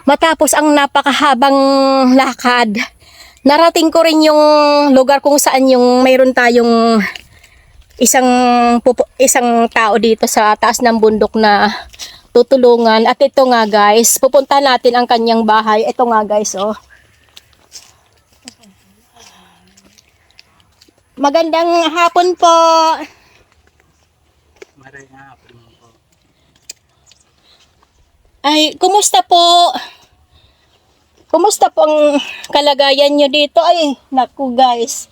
Matapos ang napakahabang lakad, narating ko rin yung lugar kung saan yung mayroon tayong isang tao dito sa taas ng bundok na tutulungan. At ito nga guys, pupunta natin ang kanyang bahay. Ito nga guys, oh. Magandang hapon po. Magandang hapon po. Ay, kumusta po? Kumusta po ang kalagayan nyo dito? Ay, naku guys.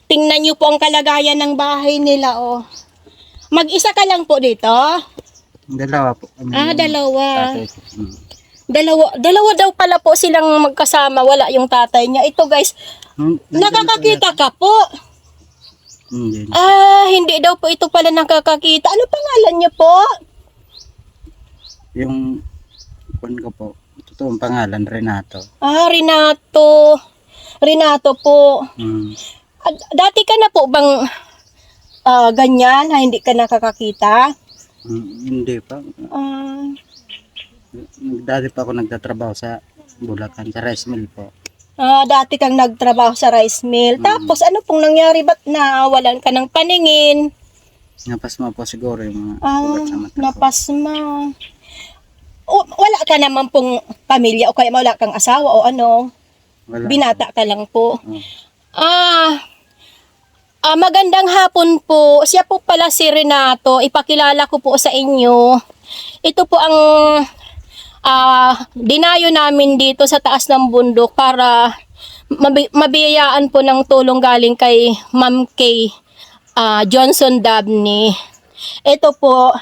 Tingnan nyo po ang kalagayan ng bahay nila, oh. Mag-isa ka lang po dito? Dalawa po. Dalawa. Tatay ko. Dalawa daw pala po silang magkasama. Wala yung tatay niya. Ito guys, nakakakita ka po. Hindi. Hindi daw po ito pala nakakakita. Ano pangalan niyo po? Yung kwan ko po, totoong pangalan, Renato. Renato. Renato po. Hmm. Dati ka na po bang ganyan na hindi ka nakakakita? Hindi pa. Dati pa ako nagtatrabaho sa Bulacan, sa rice mill po. Dati kang nagtrabaho sa rice mill. Tapos ano pong nangyari? Ba't nawalan ka ng paningin? Napasma po siguro yung mga ugat sa mata ko. Napasma. Wala ka naman pong pamilya o kaya wala kang asawa o ano? Wala. Binata ka lang po. Oh. Magandang hapon po. Siya po pala si Renato. Ipakilala ko po sa inyo. Ito po ang dinayo namin dito sa taas ng bundok para mabiyayaan po ng tulong galing kay Ma'am Kay Johnson Dabney. Ito po,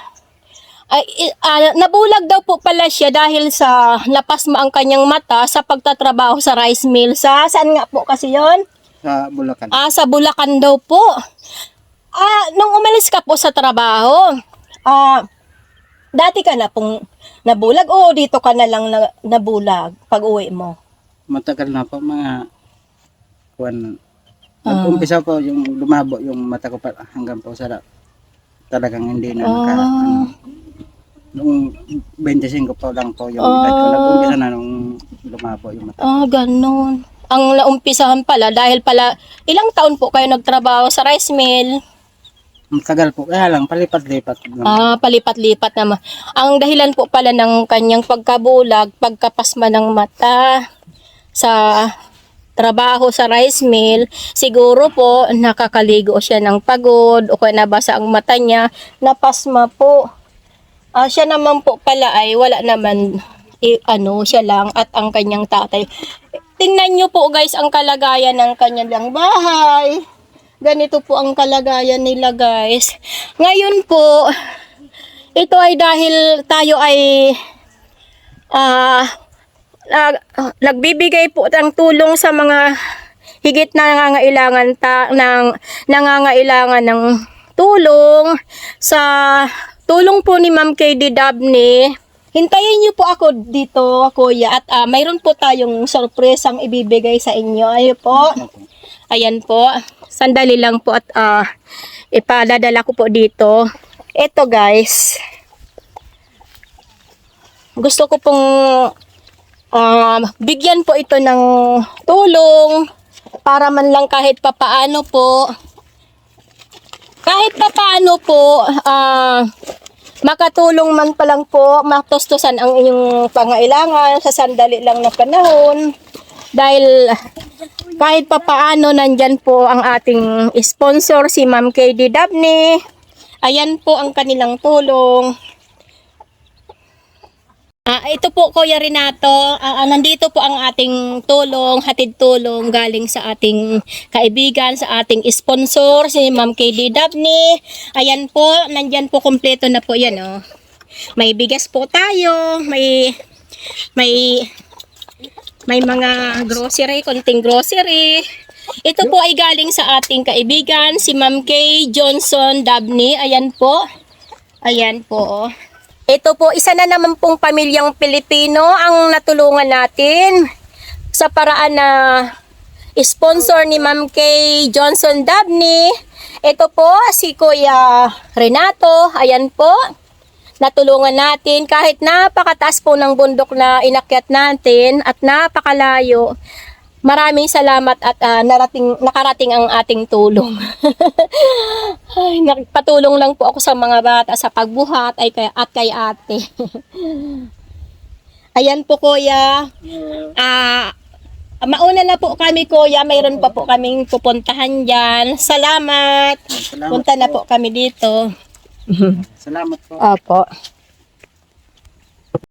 nabulag daw po pala siya dahil sa napasma ang kanyang mata sa pagtatrabaho sa rice mill. Saan nga po kasi yon? Sa Bulacan. Sa Bulacan daw po. Nung umalis ka po sa trabaho, dati ka na pong nabulag o dito ka na lang nabulag pag uwi mo? Matagal na po, mga kwan. Nag-umpisa po yung lumabo yung mata ko pa hanggang po sa talagang hindi na nung 25 pa lang po yung edad ko. Nag-umpisa na nung lumabo yung mata. Ganun. Ang naumpisahan pala dahil pala ilang taon po kayo nagtrabaho sa rice mill? Tagal po, kaya lang palipat-lipat. Palipat-lipat naman. Ang dahilan po pala ng kanyang pagkabulag, pagkapasma ng mata sa trabaho sa rice mill, siguro po nakakaligo siya ng pagod o kaya nabasa ang mata niya, napasma po. Siya naman po pala ay wala naman, siya lang at ang kanyang tatay. Tingnan nyo po guys ang kalagayan ng kanyang bahay. Ganito po ang kalagayan nila guys. Ngayon po, ito ay dahil tayo ay nagbibigay po ng tulong sa mga higit na nangangailangan ng tulong sa tulong po ni Ma'am KD Dabney. Hintayin niyo po ako dito, kuya, at mayroon po tayong sorpresang ibibigay sa inyo. Ayun po. Ayan po. Sandali lang po at ipadadala ko po dito. Ito guys. Gusto ko pong bigyan po ito ng tulong para man lang kahit papaano po makatulong man pa lang po, matustusan ang inyong pangailangan sa sandali lang na panahon. Dahil kahit papaano nandyan po ang ating sponsor, si Ma'am KD Dabney. Ayan po ang kanilang tulong. Ito po Kuya Renato, nandito po ang ating tulong, hatid tulong galing sa ating kaibigan, sa ating sponsor, si Ma'am KD Dabney. Ayan po, nandyan po kompleto na po yan. Oh. May bigas po tayo, may mga grocery, konting grocery. Ito po ay galing sa ating kaibigan, si Ma'am Kay Johnson Dabney. Ayan po. Ayan po. Ito po, isa na naman pong pamilyang Pilipino ang natulungan natin sa paraan na sponsor ni Ma'am Kay Johnson Dabney. Ito po si Kuya Renato. Ayan po. natulungan natin kahit napakataas po ng bundok na inakyat natin at napakalayo. Maraming salamat at nakarating ang ating tulong. Ay, nagpatulong lang po ako sa mga bata sa pagbuhat at kay ate. Ayan po kuya. Mauna na po kami kuya, mayroon pa po kaming pupuntahan dyan. Salamat. Salamat Punta na po kami dito. Salamat po. Opo.